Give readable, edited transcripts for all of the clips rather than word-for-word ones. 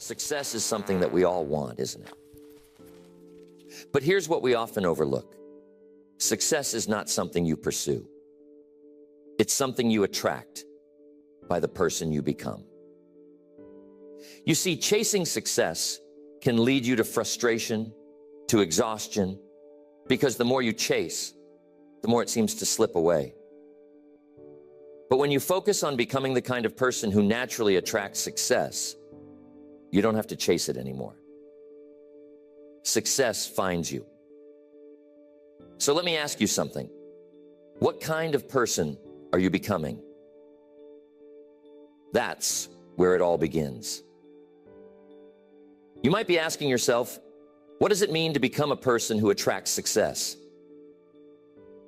Success is something that we all want, isn't it? But here's what we often overlook. Success is not something you pursue. It's something you attract by the person you become. You see, chasing success can lead you to frustration, to exhaustion, because the more you chase, the more it seems to slip away. But when you focus on becoming the kind of person who naturally attracts success, you don't have to chase it anymore. Success finds you. So let me ask you something. What kind of person are you becoming? That's where it all begins. You might be asking yourself, what does it mean to become a person who attracts success?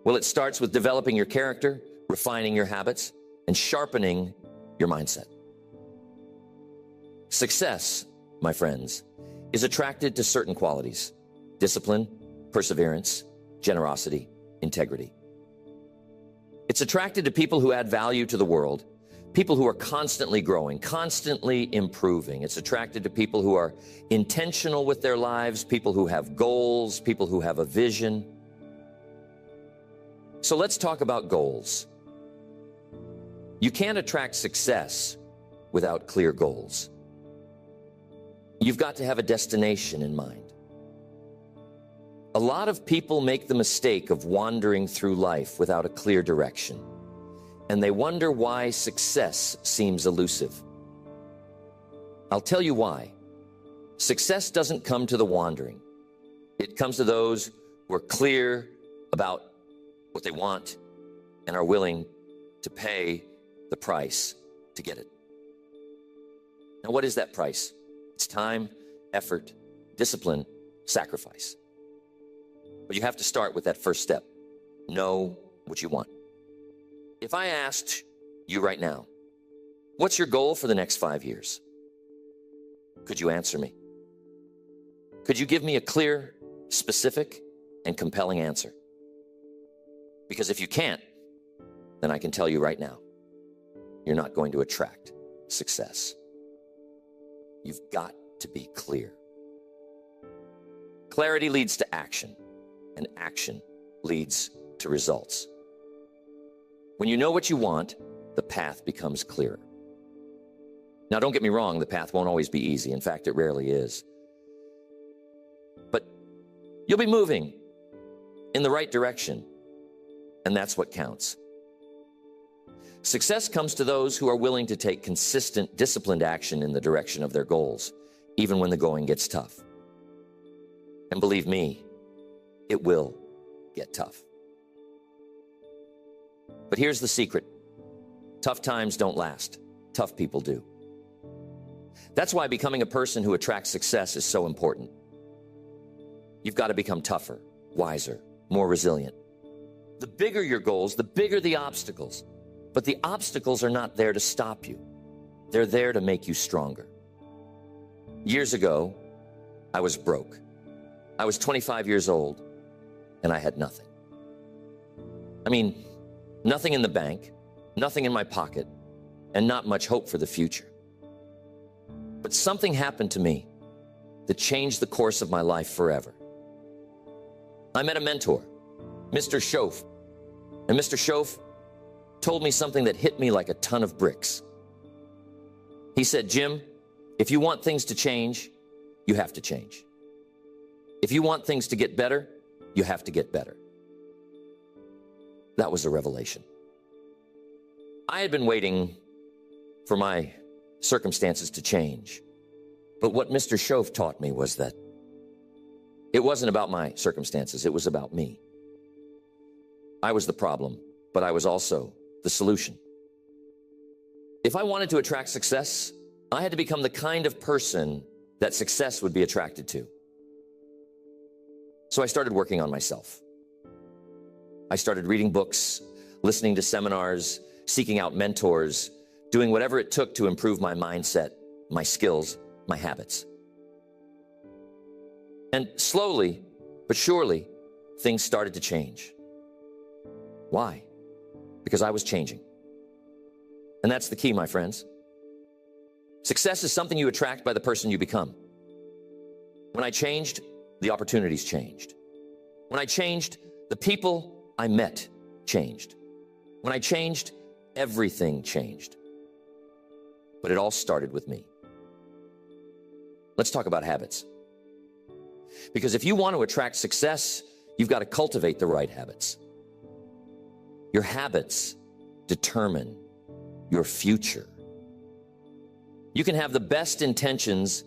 Well, it starts with developing your character, refining your habits, and sharpening your mindset. Success, my friends, is attracted to certain qualities: discipline, perseverance, generosity, integrity. It's attracted to people who add value to the world, people who are constantly growing, constantly improving. It's attracted to people who are intentional with their lives, people who have goals, people who have a vision. So let's talk about goals. You can't attract success without clear goals. You've got to have a destination in mind. A lot of people make the mistake of wandering through life without a clear direction, and they wonder why success seems elusive. I'll tell you why. Success doesn't come to the wandering. It comes to those who are clear about what they want and are willing to pay the price to get it. Now, what is that price? It's time, effort, discipline, sacrifice. But you have to start with that first step. Know what you want. If I asked you right now, what's your goal for the next 5 years? Could you answer me? Could you give me a clear, specific, and compelling answer? Because if you can't, then I can tell you right now, you're not going to attract success. You've got to be clear. Clarity leads to action, and action leads to results. When you know what you want, the path becomes clearer. Now, don't get me wrong, the path won't always be easy. In fact, it rarely is. But you'll be moving in the right direction, and that's what counts. Success comes to those who are willing to take consistent, disciplined action in the direction of their goals, even when the going gets tough. And believe me, it will get tough. But here's the secret. Tough times don't last. Tough people do. That's why becoming a person who attracts success is so important. You've got to become tougher, wiser, more resilient. The bigger your goals, the bigger the obstacles. But the obstacles are not there to stop you. They're there to make you stronger. Years ago, I was broke. I was 25 years old, and I had nothing. I mean, nothing in the bank, nothing in my pocket, and not much hope for the future. But something happened to me that changed the course of my life forever. I met a mentor, Mr. Schoaf. And Mr. Schoaf told me something that hit me like a ton of bricks. He said, Jim, if you want things to change, you have to change. If you want things to get better, you have to get better. That was a revelation. I had been waiting for my circumstances to change. But what Mr. Schoaf taught me was that it wasn't about my circumstances, it was about me. I was the problem, but I was also the solution. If I wanted to attract success, I had to become the kind of person that success would be attracted to. So I started working on myself. I started reading books, listening to seminars, seeking out mentors, doing whatever it took to improve my mindset, my skills, my habits. And slowly, but surely, things started to change. Why? Because I was changing. And that's the key, my friends. Success is something you attract by the person you become. When I changed, the opportunities changed. When I changed, the people I met changed. When I changed, everything changed. But it all started with me. Let's talk about habits. Because if you want to attract success, you've got to cultivate the right habits. Your habits determine your future. You can have the best intentions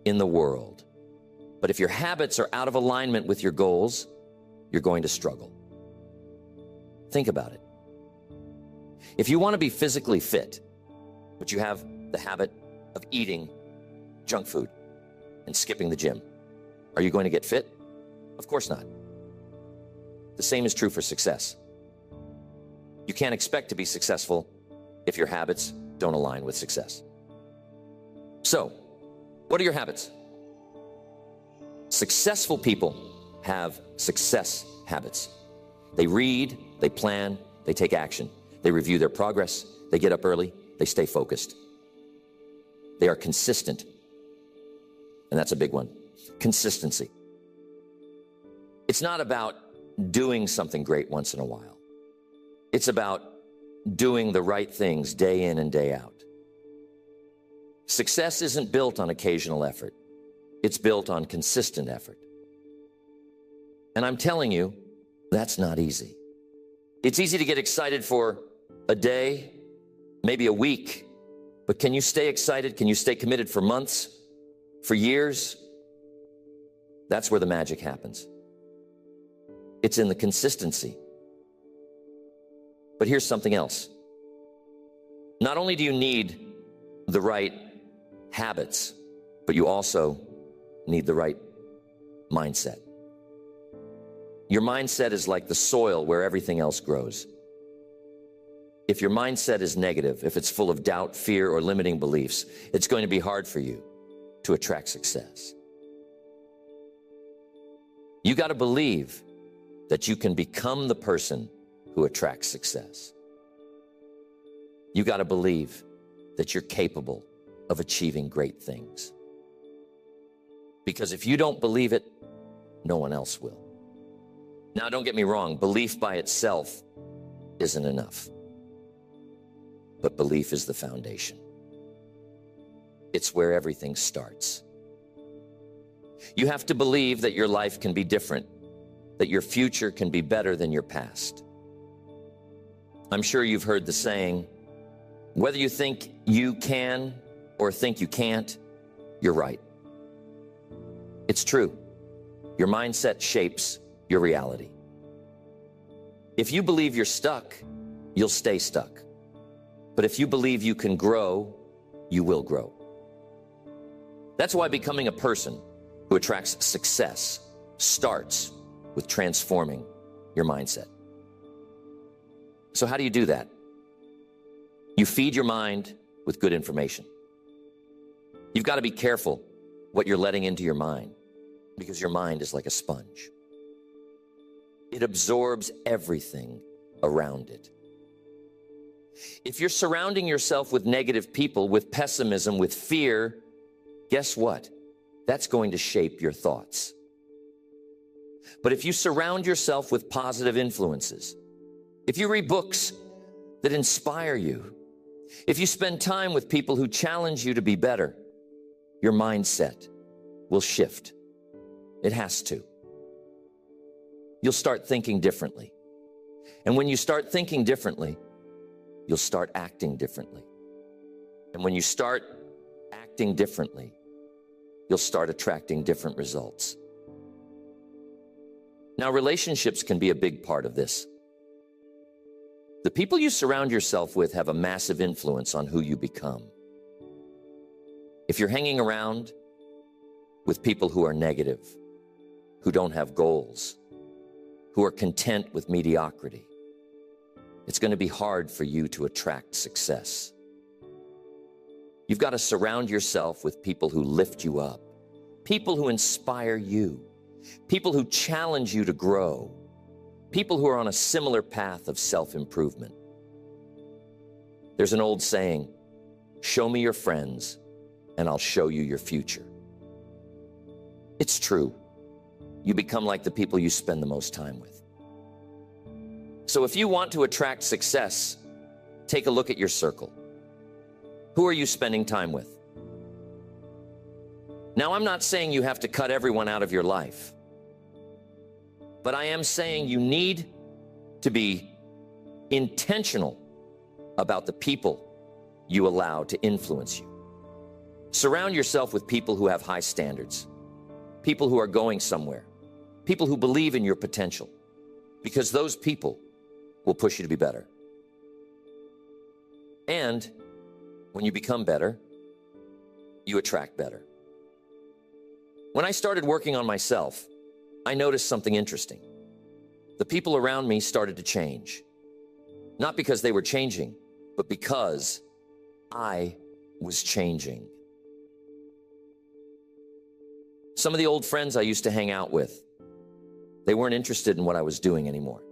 in the world, but if your habits are out of alignment with your goals, you're going to struggle. Think about it. If you want to be physically fit, but you have the habit of eating junk food and skipping the gym, are you going to get fit? Of course not. The same is true for success. You can't expect to be successful if your habits don't align with success. So, what are your habits? Successful people have success habits. They read, they plan, they take action. They review their progress, they get up early, they stay focused. They are consistent. And that's a big one. Consistency. It's not about doing something great once in a while. It's about doing the right things day in and day out. Success isn't built on occasional effort. It's built on consistent effort. And I'm telling you, that's not easy. It's easy to get excited for a day, maybe a week, but can you stay excited? Can you stay committed for months, for years? That's where the magic happens. It's in the consistency. But here's something else. Not only do you need the right habits, but you also need the right mindset. Your mindset is like the soil where everything else grows. If your mindset is negative, if it's full of doubt, fear, or limiting beliefs, it's going to be hard for you to attract success. You got to believe that you can become the person who attracts success. You got to believe that you're capable of achieving great things. Because if you don't believe it, no one else will. Now, don't get me wrong, belief by itself isn't enough. But belief is the foundation. It's where everything starts. You have to believe that your life can be different, that your future can be better than your past. I'm sure you've heard the saying, whether you think you can or think you can't, you're right. It's true. Your mindset shapes your reality. If you believe you're stuck, you'll stay stuck. But if you believe you can grow, you will grow. That's why becoming a person who attracts success starts with transforming your mindset. So how do you do that? You feed your mind with good information. You've got to be careful what you're letting into your mind, because your mind is like a sponge. It absorbs everything around it. If you're surrounding yourself with negative people, with pessimism, with fear, guess what? That's going to shape your thoughts. But if you surround yourself with positive influences, if you read books that inspire you, if you spend time with people who challenge you to be better, your mindset will shift. It has to. You'll start thinking differently. And when you start thinking differently, you'll start acting differently. And when you start acting differently, you'll start attracting different results. Now, relationships can be a big part of this. The people you surround yourself with have a massive influence on who you become. If you're hanging around with people who are negative, who don't have goals, who are content with mediocrity, it's going to be hard for you to attract success. You've got to surround yourself with people who lift you up, people who inspire you, people who challenge you to grow, people who are on a similar path of self-improvement. There's an old saying, show me your friends and I'll show you your future. It's true. You become like the people you spend the most time with. So if you want to attract success, take a look at your circle. Who are you spending time with? Now, I'm not saying you have to cut everyone out of your life, but I am saying you need to be intentional about the people you allow to influence you. Surround yourself with people who have high standards, people who are going somewhere, people who believe in your potential, because those people will push you to be better. And when you become better, you attract better. When I started working on myself, I noticed something interesting. The people around me started to change. Not because they were changing, but because I was changing. Some of the old friends I used to hang out with, they weren't interested in what I was doing anymore.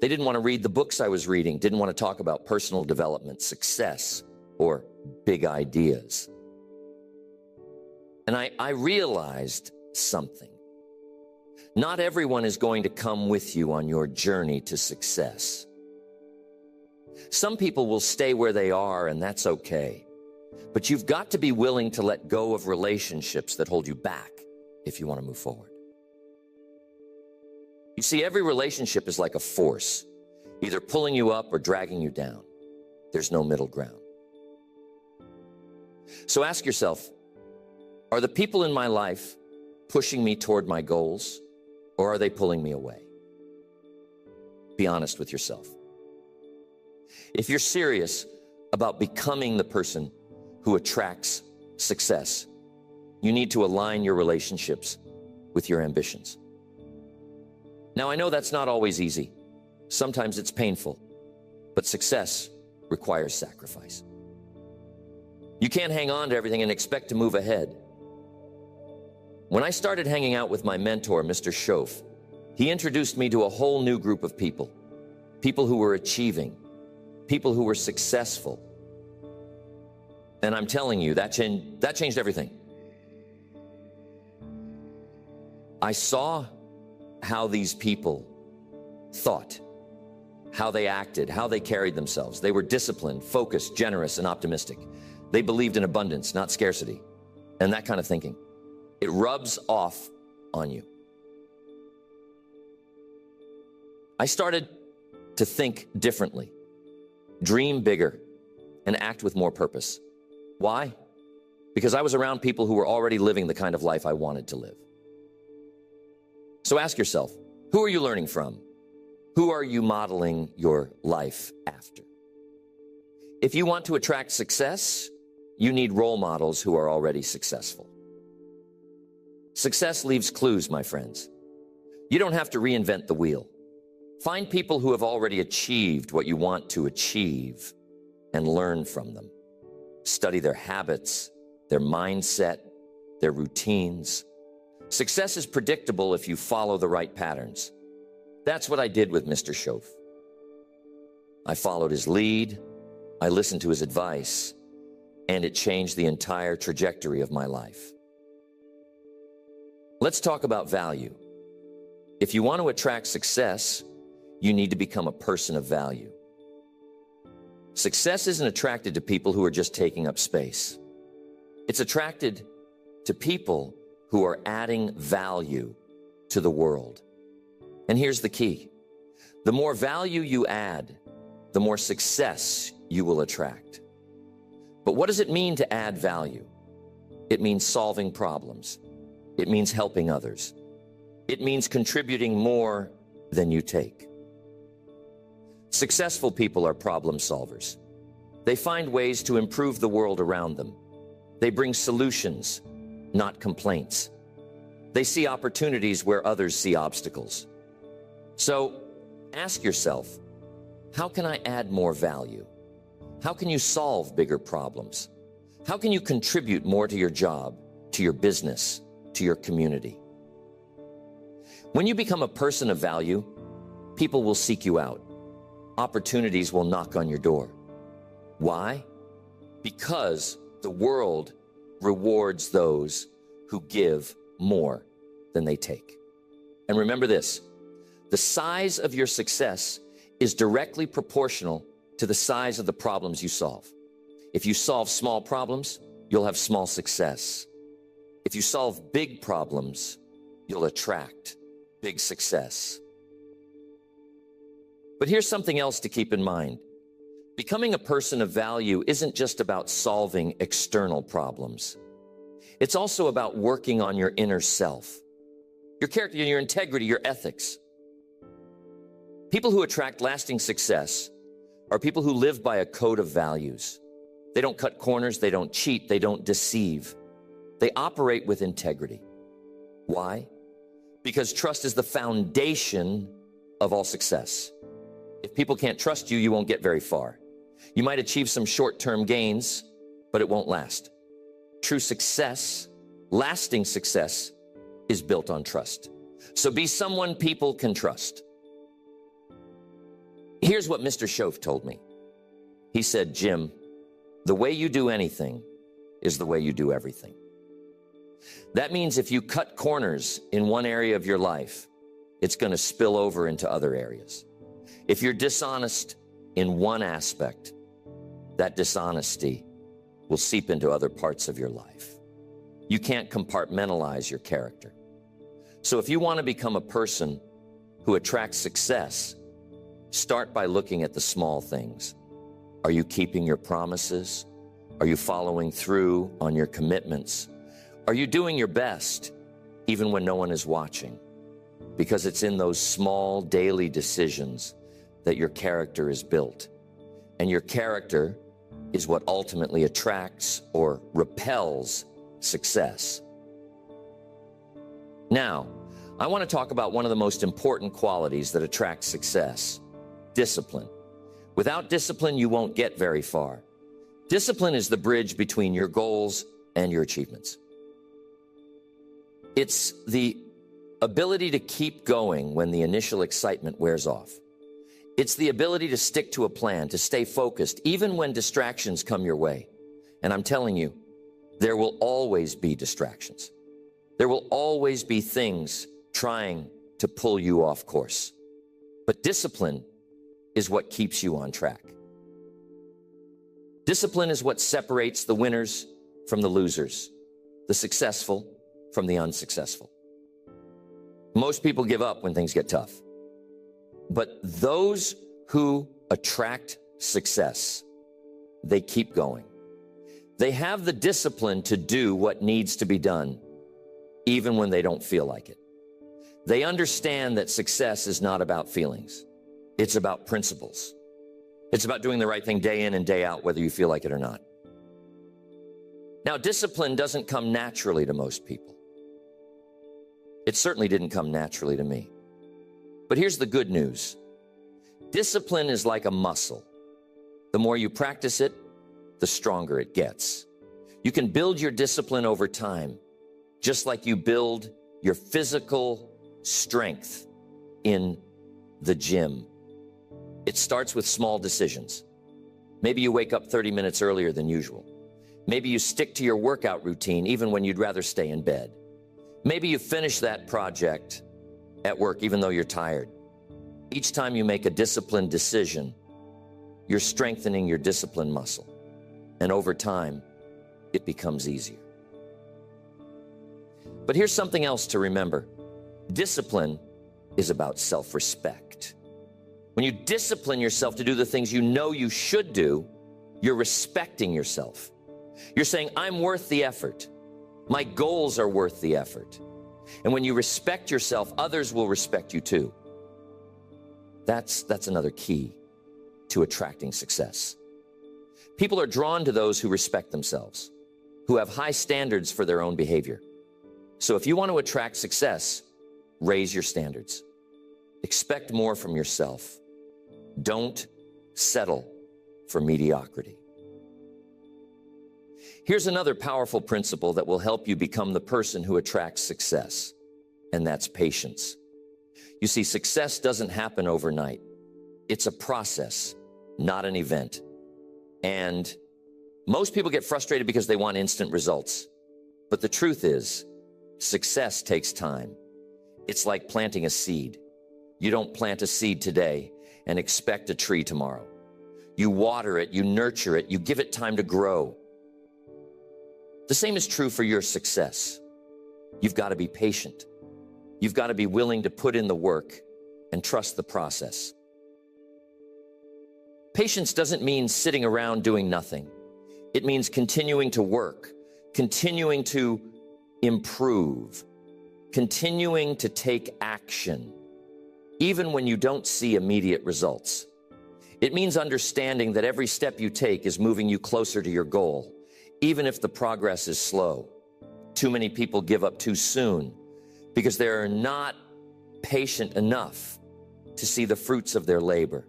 They didn't want to read the books I was reading, didn't want to talk about personal development, success, or big ideas. And I realized something. Not everyone is going to come with you on your journey to success. Some people will stay where they are, and that's okay. But you've got to be willing to let go of relationships that hold you back if you want to move forward. You see, every relationship is like a force, either pulling you up or dragging you down. There's no middle ground. So ask yourself, are the people in my life pushing me toward my goals, or are they pulling me away? Be honest with yourself. If you're serious about becoming the person who attracts success, you need to align your relationships with your ambitions. Now, I know that's not always easy. Sometimes it's painful, but success requires sacrifice. You can't hang on to everything and expect to move ahead. When I started hanging out with my mentor, Mr. Schoaf, he introduced me to a whole new group of people. People who were achieving, people who were successful. And I'm telling you, that changed everything. I saw how these people thought, how they acted, how they carried themselves. They were disciplined, focused, generous, and optimistic. They believed in abundance, not scarcity, and that kind of thinking. It rubs off on you. I started to think differently, dream bigger, and act with more purpose. Why? Because I was around people who were already living the kind of life I wanted to live. So ask yourself, who are you learning from? Who are you modeling your life after? If you want to attract success, you need role models who are already successful. Success leaves clues, my friends. You don't have to reinvent the wheel. Find people who have already achieved what you want to achieve and learn from them. Study their habits, their mindset, their routines. Success is predictable if you follow the right patterns. That's what I did with Mr. Schoaf. I followed his lead, I listened to his advice, and it changed the entire trajectory of my life. Let's talk about value. If you want to attract success, you need to become a person of value. Success isn't attracted to people who are just taking up space. It's attracted to people who are adding value to the world. And here's the key. The more value you add, the more success you will attract. But what does it mean to add value? It means solving problems. It means helping others. It means contributing more than you take. Successful people are problem solvers. They find ways to improve the world around them. They bring solutions, not complaints. They see opportunities where others see obstacles. So ask yourself, how can I add more value? How can you solve bigger problems? How can you contribute more to your job, to your business, to your community? When you become a person of value, people will seek you out. Opportunities will knock on your door. Why? Because The world rewards those who give more than they take. And remember this, the size of your success is directly proportional to the size of the problems you solve. If you solve small problems, you'll have small success. If you solve big problems, you'll attract big success. But here's something else to keep in mind. Becoming a person of value isn't just about solving external problems. It's also about working on your inner self, your character, your integrity, your ethics. People who attract lasting success are people who live by a code of values. They don't cut corners, they don't cheat, they don't deceive. They operate with integrity. Why? Because trust is the foundation of all success. If people can't trust you, you won't get very far. You might achieve some short-term gains, but it won't last. True success, lasting success, is built on trust. So be someone people can trust. Here's what Mr. Shoaff told me. He said, Jim, the way you do anything is the way you do everything. That means if you cut corners in one area of your life, it's going to spill over into other areas. If you're dishonest in one aspect, that dishonesty will seep into other parts of your life. You can't compartmentalize your character. So if you want to become a person who attracts success, start by looking at the small things. Are you keeping your promises? Are you following through on your commitments? Are you doing your best even when no one is watching? Because it's in those small daily decisions that your character is built. And your character is what ultimately attracts or repels success. Now, I want to talk about one of the most important qualities that attracts success: discipline. Without discipline, you won't get very far. Discipline is the bridge between your goals and your achievements. It's the ability to keep going when the initial excitement wears off. It's the ability to stick to a plan, to stay focused, even when distractions come your way. And I'm telling you, there will always be distractions. There will always be things trying to pull you off course. But discipline is what keeps you on track. Discipline is what separates the winners from the losers, the successful from the unsuccessful. Most people give up when things get tough. But those who attract success, they keep going. They have the discipline to do what needs to be done, even when they don't feel like it. They understand that success is not about feelings. It's about principles. It's about doing the right thing day in and day out, whether you feel like it or not. Now, discipline doesn't come naturally to most people. It certainly didn't come naturally to me. But here's the good news. Discipline is like a muscle. The more you practice it, the stronger it gets. You can build your discipline over time, just like you build your physical strength in the gym. It starts with small decisions. Maybe you wake up 30 minutes earlier than usual. Maybe you stick to your workout routine even when you'd rather stay in bed. Maybe you finish that project at work even though you're tired. Each time you make a disciplined decision, you're strengthening your discipline muscle. And over time, it becomes easier. But here's something else to remember. Discipline is about self-respect. When you discipline yourself to do the things you know you should do, you're respecting yourself. You're saying, I'm worth the effort. My goals are worth the effort. And when you respect yourself, others will respect you too. That's another key to attracting success. People are drawn to those who respect themselves, who have high standards for their own behavior. So if you want to attract success, raise your standards. Expect more from yourself. Don't settle for mediocrity. Here's another powerful principle that will help you become the person who attracts success, and that's patience. You see, success doesn't happen overnight. It's a process, not an event. And Most people get frustrated because they want instant results. But the truth is, success takes time. It's like planting a seed. You don't plant a seed today and expect a tree tomorrow. You water it, you nurture it, you give it time to grow. The same is true for your success. You've got to be patient. You've got to be willing to put in the work and trust the process. Patience doesn't mean sitting around doing nothing. It means continuing to work, continuing to improve, continuing to take action, even when you don't see immediate results. It means understanding that every step you take is moving you closer to your goal, even if the progress is slow. Too many people give up too soon because they are not patient enough to see the fruits of their labor.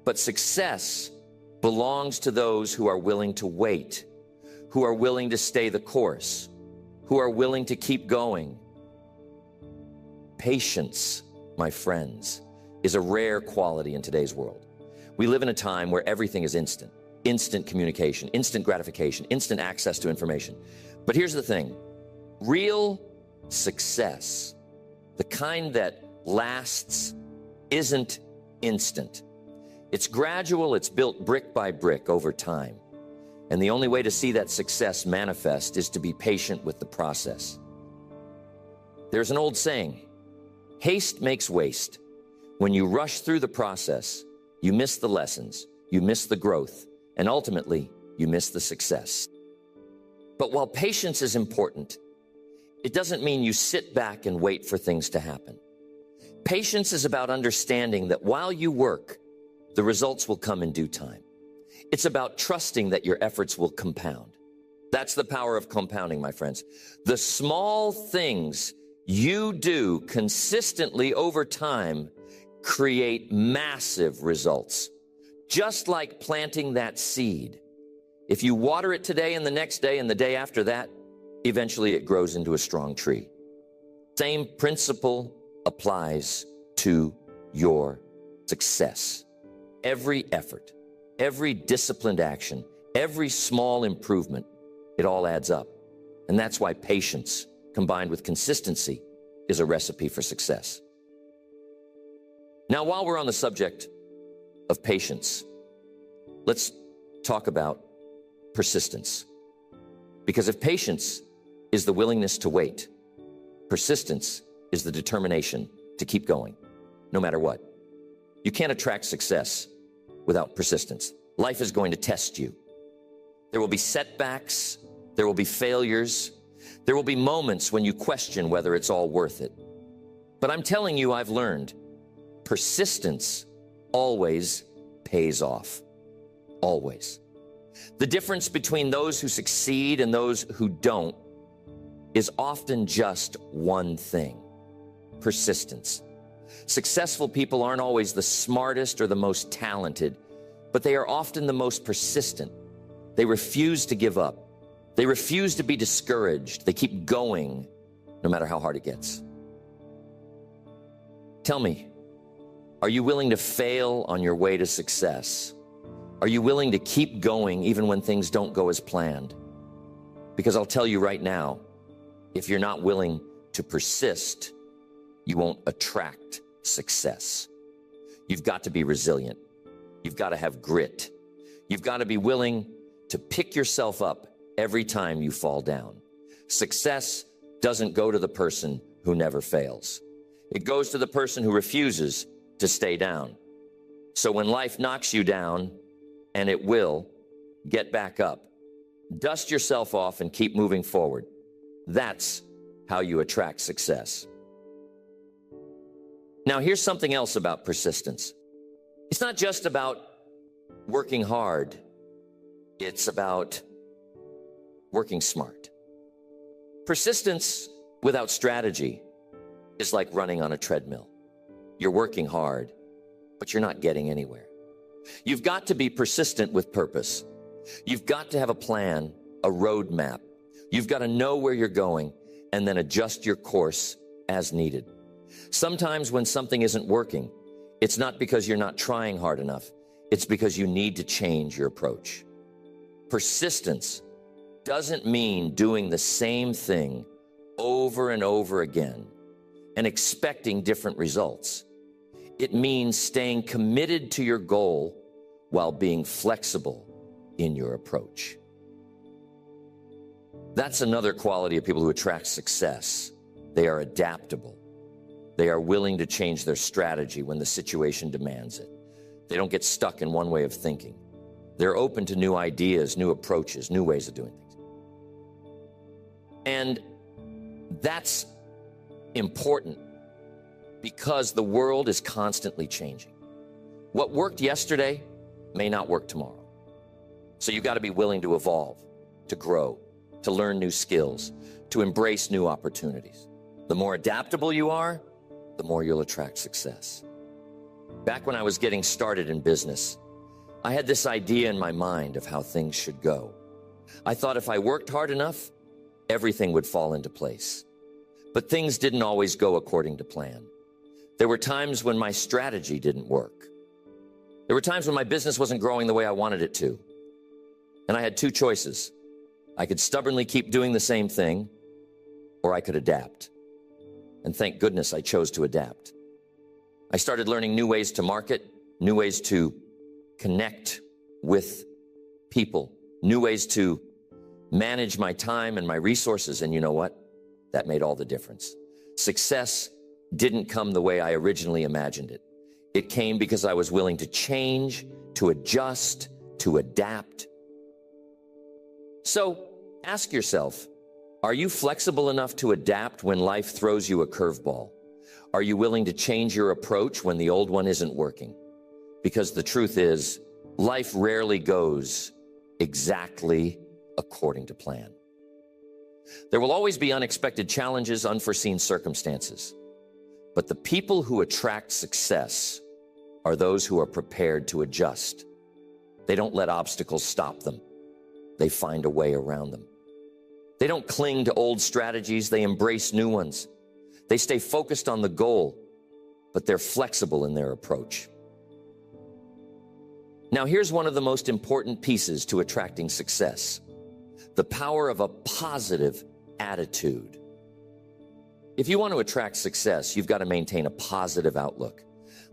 But success belongs to those who are willing to wait, who are willing to stay the course, who are willing to keep going. Patience, my friends, is a rare quality in today's world. We live in a time where everything is instant. Instant communication, instant gratification, instant access to information. But here's the thing. Real success, the kind that lasts, isn't instant. It's gradual, it's built brick by brick over time. And the only way to see that success manifest is to be patient with the process. There's an old saying, haste makes waste. When you rush through the process, you miss the lessons, you miss the growth, and ultimately, you miss the success. But while patience is important, it doesn't mean you sit back and wait for things to happen. Patience is about understanding that while you work, the results will come in due time. It's about trusting that your efforts will compound. That's the power of compounding, my friends. The small things you do consistently over time create massive results. Just like planting that seed. If you water it today and the next day and the day after that, eventually it grows into a strong tree. Same principle applies to your success. Every effort, every disciplined action, every small improvement, it all adds up. And that's why patience combined with consistency is a recipe for success. Now, while we're on the subject of patience, let's talk about persistence. Because if patience is the willingness to wait, persistence is the determination to keep going, no matter what. You can't attract success without persistence. Life is going to test you. There will be setbacks. There will be failures. There will be moments when you question whether it's all worth it. But I'm telling you, I've learned persistence always pays off. Always. The difference between those who succeed and those who don't is often just one thing: persistence. Successful people aren't always the smartest or the most talented, but they are often the most persistent. They refuse to give up. They refuse to be discouraged. They keep going no matter how hard it gets. Tell me, are you willing to fail on your way to success? Are you willing to keep going even when things don't go as planned? Because I'll tell you right now, if you're not willing to persist, you won't attract success. You've got to be resilient. You've got to have grit. You've got to be willing to pick yourself up every time you fall down. Success doesn't go to the person who never fails. It goes to the person who refuses to stay down. So when life knocks you down, and it will, get back up. Dust yourself off and keep moving forward. That's how you attract success. Now, here's something else about persistence. It's not just about working hard. It's about working smart. Persistence without strategy is like running on a treadmill. You're working hard, but you're not getting anywhere. You've got to be persistent with purpose. You've got to have a plan, a roadmap. You've got to know where you're going and then adjust your course as needed. Sometimes when something isn't working, it's not because you're not trying hard enough. It's because you need to change your approach. Persistence doesn't mean doing the same thing over and over again and expecting different results. It means staying committed to your goal while being flexible in your approach. That's another quality of people who attract success. They are adaptable. They are willing to change their strategy when the situation demands it. They don't get stuck in one way of thinking. They're open to new ideas, new approaches, new ways of doing things. And that's important because the world is constantly changing. What worked yesterday may not work tomorrow. So you've got to be willing to evolve, to grow, to learn new skills, to embrace new opportunities. The more adaptable you are, the more you'll attract success. Back when I was getting started in business, I had this idea in my mind of how things should go. I thought if I worked hard enough, everything would fall into place. But things didn't always go according to plan. There were times when my strategy didn't work. There were times when my business wasn't growing the way I wanted it to. And I had two choices. I could stubbornly keep doing the same thing, or I could adapt. And thank goodness I chose to adapt. I started learning new ways to market, new ways to connect with people, new ways to manage my time and my resources. And you know what? That made all the difference. Success didn't come the way I originally imagined it. It came because I was willing to change, to adjust, to adapt. So ask yourself, are you flexible enough to adapt when life throws you a curveball? Are you willing to change your approach when the old one isn't working? Because the truth is, life rarely goes exactly according to plan. There will always be unexpected challenges, unforeseen circumstances. But the people who attract success are those who are prepared to adjust. They don't let obstacles stop them. They find a way around them. They don't cling to old strategies. They embrace new ones. They stay focused on the goal, but they're flexible in their approach. Now, here's one of the most important pieces to attracting success: the power of a positive attitude. If you want to attract success, you've got to maintain a positive outlook.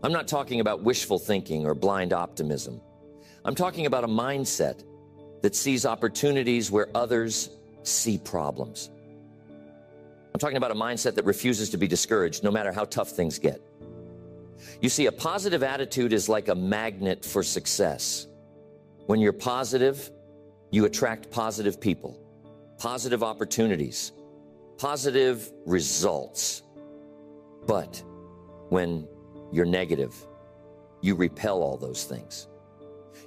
I'm not talking about wishful thinking or blind optimism. I'm talking about a mindset that sees opportunities where others see problems. I'm talking about a mindset that refuses to be discouraged no matter how tough things get. You see, a positive attitude is like a magnet for success. When you're positive, you attract positive people, positive opportunities, positive results. But when you're negative, you repel all those things.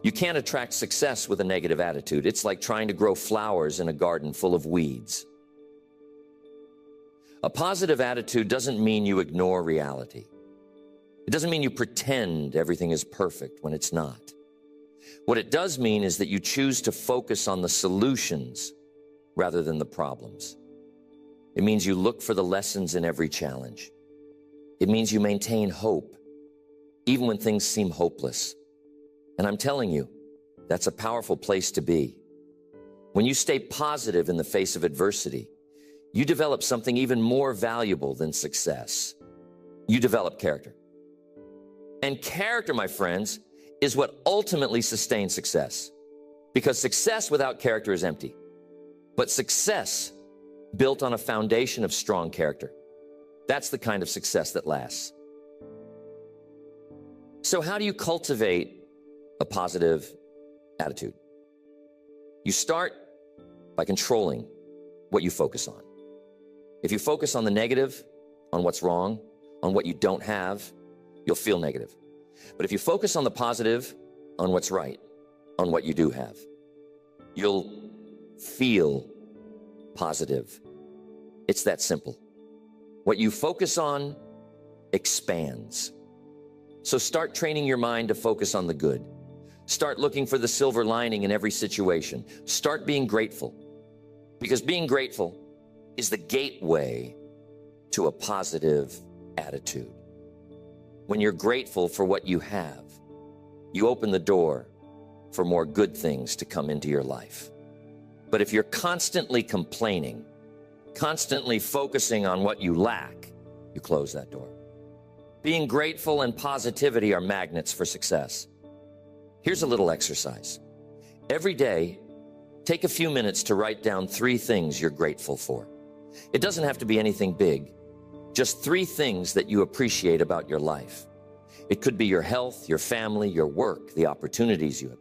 You can't attract success with a negative attitude. It's like trying to grow flowers in a garden full of weeds. A positive attitude doesn't mean you ignore reality. It doesn't mean you pretend everything is perfect when it's not. What it does mean is that you choose to focus on the solutions rather than the problems. It means you look for the lessons in every challenge. It means you maintain hope, even when things seem hopeless. And I'm telling you, that's a powerful place to be. When you stay positive in the face of adversity, you develop something even more valuable than success. You develop character. And character, my friends, is what ultimately sustains success. Because success without character is empty. But success built on a foundation of strong character, that's the kind of success that lasts. So how do you cultivate a positive attitude? You start by controlling what you focus on. If you focus on the negative, on what's wrong, on what you don't have, you'll feel negative. But if you focus on the positive, on what's right, on what you do have, you'll feel positive. It's that simple. What you focus on expands. So start training your mind to focus on the good. Start looking for the silver lining in every situation. Start being grateful, because being grateful is the gateway to a positive attitude. When you're grateful for what you have, you open the door for more good things to come into your life. But if you're constantly complaining, constantly focusing on what you lack, you close that door. Being grateful and positivity are magnets for success. Here's a little exercise. Every day, take a few minutes to write down 3 things you're grateful for. It doesn't have to be anything big, just 3 things that you appreciate about your life. It could be your health, your family, your work, the opportunities you have.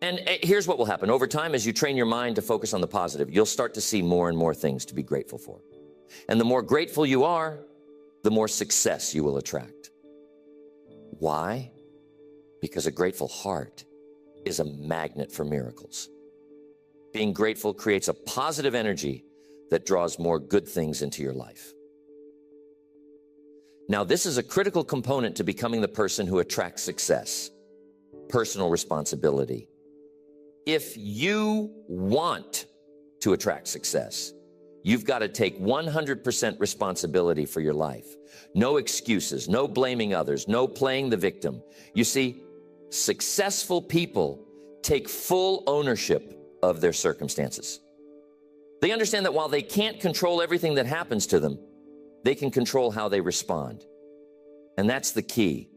And here's what will happen. Over time, as you train your mind to focus on the positive, you'll start to see more and more things to be grateful for. And the more grateful you are, the more success you will attract. Why? Because a grateful heart is a magnet for miracles. Being grateful creates a positive energy that draws more good things into your life. Now, this is a critical component to becoming the person who attracts success: personal responsibility. If you want to attract success, you've got to take 100% responsibility for your life. No excuses, no blaming others, no playing the victim. You see, successful people take full ownership of their circumstances. They understand that while they can't control everything that happens to them, they can control how they respond. And that's the key.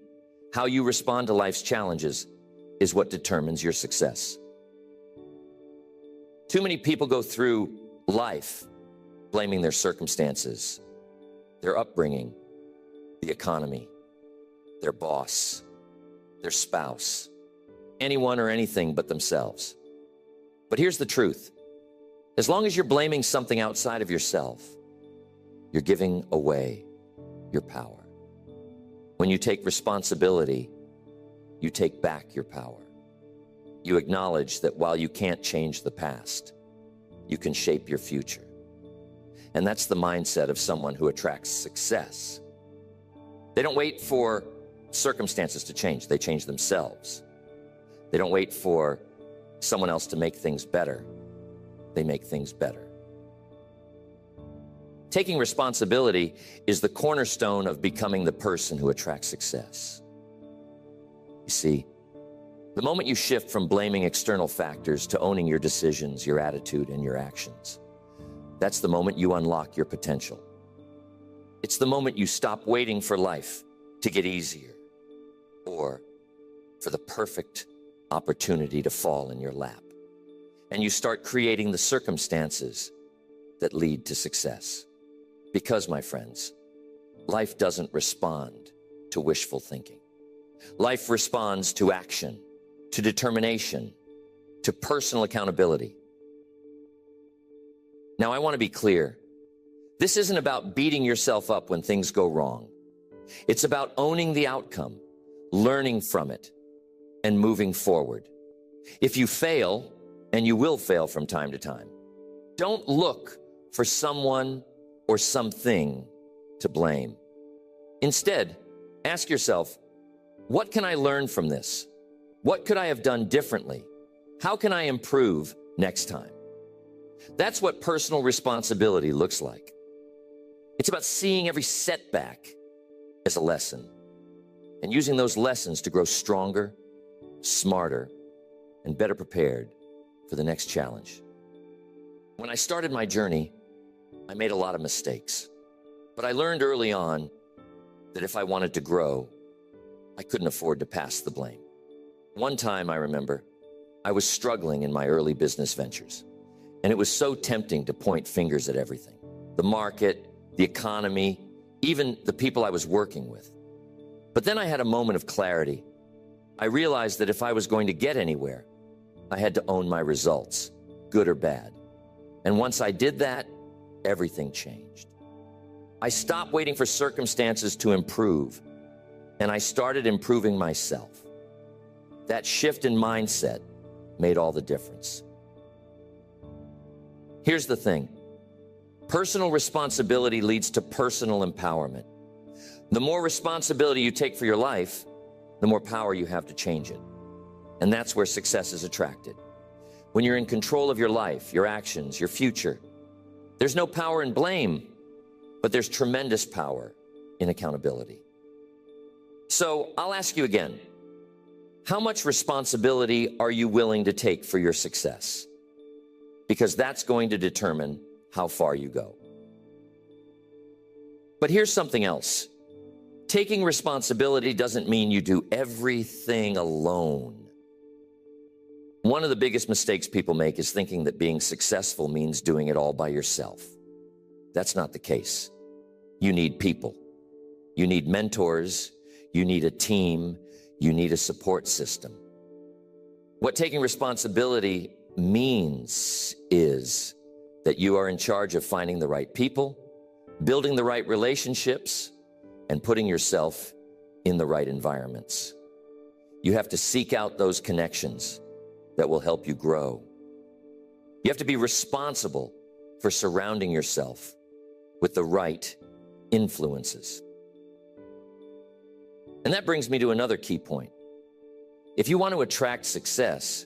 How you respond to life's challenges is what determines your success. Too many people go through life blaming their circumstances, their upbringing, the economy, their boss, their spouse, anyone or anything but themselves. But here's the truth. As long as you're blaming something outside of yourself, you're giving away your power. When you take responsibility, you take back your power. You acknowledge that while you can't change the past, you can shape your future. And that's the mindset of someone who attracts success. They don't wait for circumstances to change. They change themselves. They don't wait for someone else to make things better. They make things better. Taking responsibility is the cornerstone of becoming the person who attracts success. You see, the moment you shift from blaming external factors to owning your decisions, your attitude, and your actions, that's the moment you unlock your potential. It's the moment you stop waiting for life to get easier or for the perfect opportunity to fall in your lap. And you start creating the circumstances that lead to success. Because, my friends, life doesn't respond to wishful thinking. Life responds to action, to determination, to personal accountability. Now, I want to be clear. This isn't about beating yourself up when things go wrong. It's about owning the outcome, learning from it, and moving forward. If you fail, and you will fail from time to time, don't look for someone or something to blame. Instead, ask yourself, what can I learn from this? What could I have done differently? How can I improve next time? That's what personal responsibility looks like. It's about seeing every setback as a lesson and using those lessons to grow stronger, smarter, and better prepared for the next challenge. When I started my journey, I made a lot of mistakes, but I learned early on that if I wanted to grow, I couldn't afford to pass the blame. One time, I remember, I was struggling in my early business ventures, and it was so tempting to point fingers at everything: the market, the economy, even the people I was working with. But then I had a moment of clarity. I realized that if I was going to get anywhere, I had to own my results, good or bad. And once I did that, everything changed. I stopped waiting for circumstances to improve, and I started improving myself. That shift in mindset made all the difference. Here's the thing. Personal responsibility leads to personal empowerment. The more responsibility you take for your life, the more power you have to change it. And that's where success is attracted. When you're in control of your life, your actions, your future, there's no power in blame, but there's tremendous power in accountability. So I'll ask you again, How much responsibility are you willing to take for your success? Because that's going to determine how far you go. But here's something else. Taking responsibility doesn't mean you do everything alone. One of the biggest mistakes people make is thinking that being successful means doing it all by yourself. That's not the case. You need people. You need mentors. You need a team. You need a support system. What taking responsibility means is that you are in charge of finding the right people, building the right relationships, and putting yourself in the right environments. You have to seek out those connections that will help you grow. You have to be responsible for surrounding yourself with the right influences. And that brings me to another key point. If you want to attract success,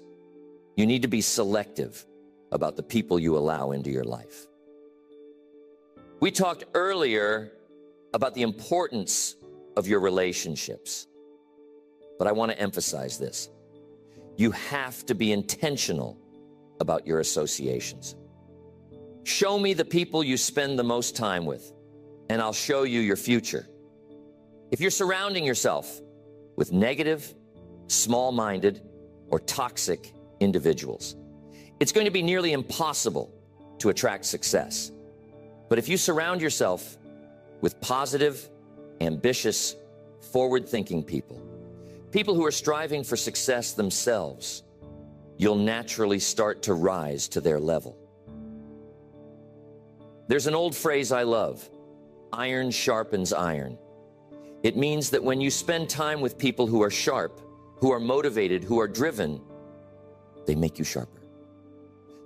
you need to be selective about the people you allow into your life. We talked earlier about the importance of your relationships, but I want to emphasize this. You have to be intentional about your associations. Show me the people you spend the most time with, and I'll show you your future. If you're surrounding yourself with negative, small-minded, or toxic individuals, it's going to be nearly impossible to attract success. But if you surround yourself with positive, ambitious, forward-thinking people, people who are striving for success themselves, you'll naturally start to rise to their level. There's an old phrase I love, iron sharpens iron. It means that when you spend time with people who are sharp, who are motivated, who are driven, they make you sharper.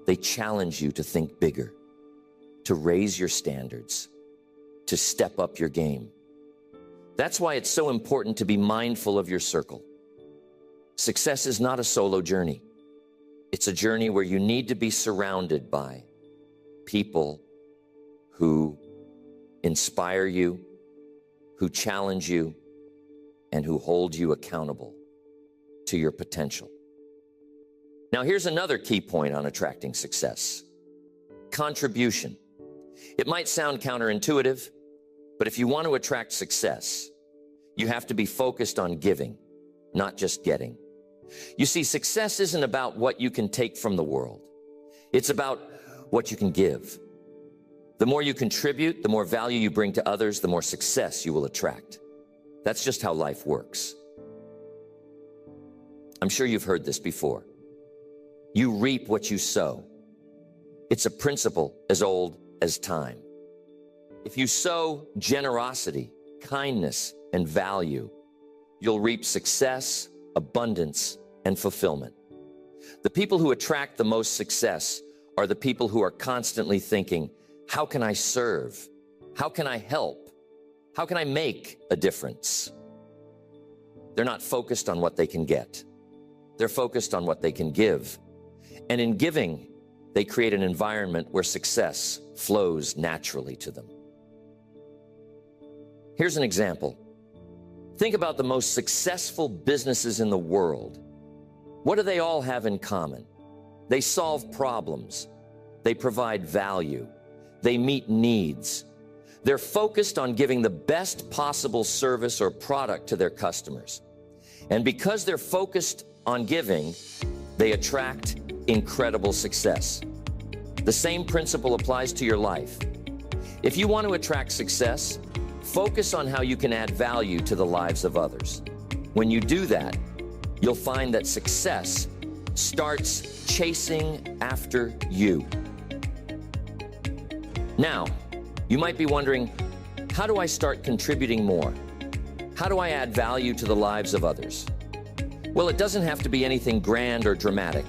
They challenge you to think bigger, to raise your standards, to step up your game. That's why it's so important to be mindful of your circle. Success is not a solo journey. It's a journey where you need to be surrounded by people who inspire you, who challenge you, and who hold you accountable to your potential. Now, here's another key point on attracting success: contribution. It might sound counterintuitive, but if you want to attract success, you have to be focused on giving, not just getting. You see, success isn't about what you can take from the world. It's about what you can give. The more you contribute, the more value you bring to others, the more success you will attract. That's just how life works. I'm sure you've heard this before. You reap what you sow. It's a principle as old as time. If you sow generosity, kindness, and value, you'll reap success, abundance, and fulfillment. The people who attract the most success are the people who are constantly thinking, how can I serve? How can I help? How can I make a difference? They're not focused on what they can get. They're focused on what they can give. And in giving, they create an environment where success flows naturally to them. Here's an example. Think about the most successful businesses in the world. What do they all have in common? They solve problems. They provide value. They meet needs. They're focused on giving the best possible service or product to their customers. And because they're focused on giving, they attract incredible success. The same principle applies to your life. If you want to attract success, focus on how you can add value to the lives of others. When you do that, you'll find that success starts chasing after you. Now, you might be wondering, how do I start contributing more? How do I add value to the lives of others? Well, it doesn't have to be anything grand or dramatic.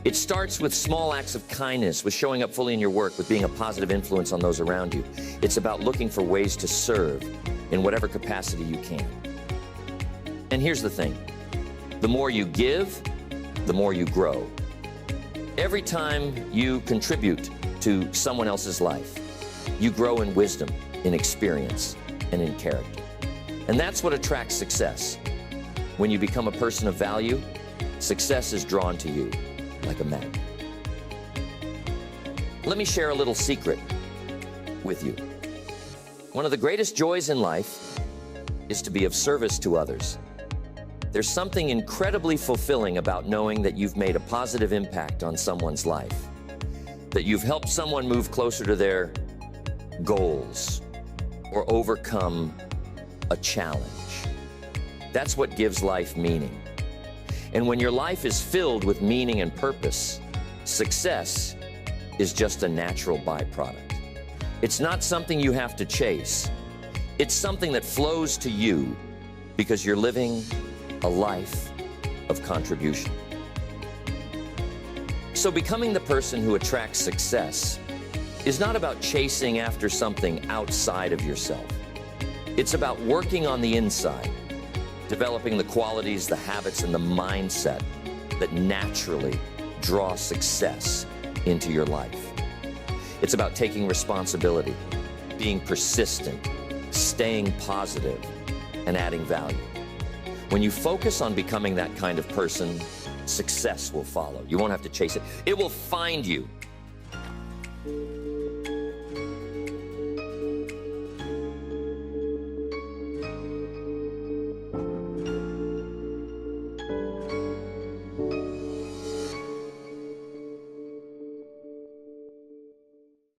It starts with small acts of kindness, with showing up fully in your work, with being a positive influence on those around you. It's about looking for ways to serve in whatever capacity you can. And here's the thing. The more you give, the more you grow. Every time you contribute to someone else's life, you grow in wisdom, in experience, and in character. And that's what attracts success. When you become a person of value, success is drawn to you like a magnet. Let me share a little secret with you. One of the greatest joys in life is to be of service to others. There's something incredibly fulfilling about knowing that you've made a positive impact on someone's life, that you've helped someone move closer to their goals or overcome a challenge. That's what gives life meaning. And when your life is filled with meaning and purpose, success is just a natural byproduct. It's not something you have to chase. It's something that flows to you because you're living a life of contribution. So becoming the person who attracts success is not about chasing after something outside of yourself. It's about working on the inside, developing the qualities, the habits, and the mindset that naturally draw success into your life. It's about taking responsibility, being persistent, staying positive, and adding value. When you focus on becoming that kind of person, success will follow. You won't have to chase it. It will find you.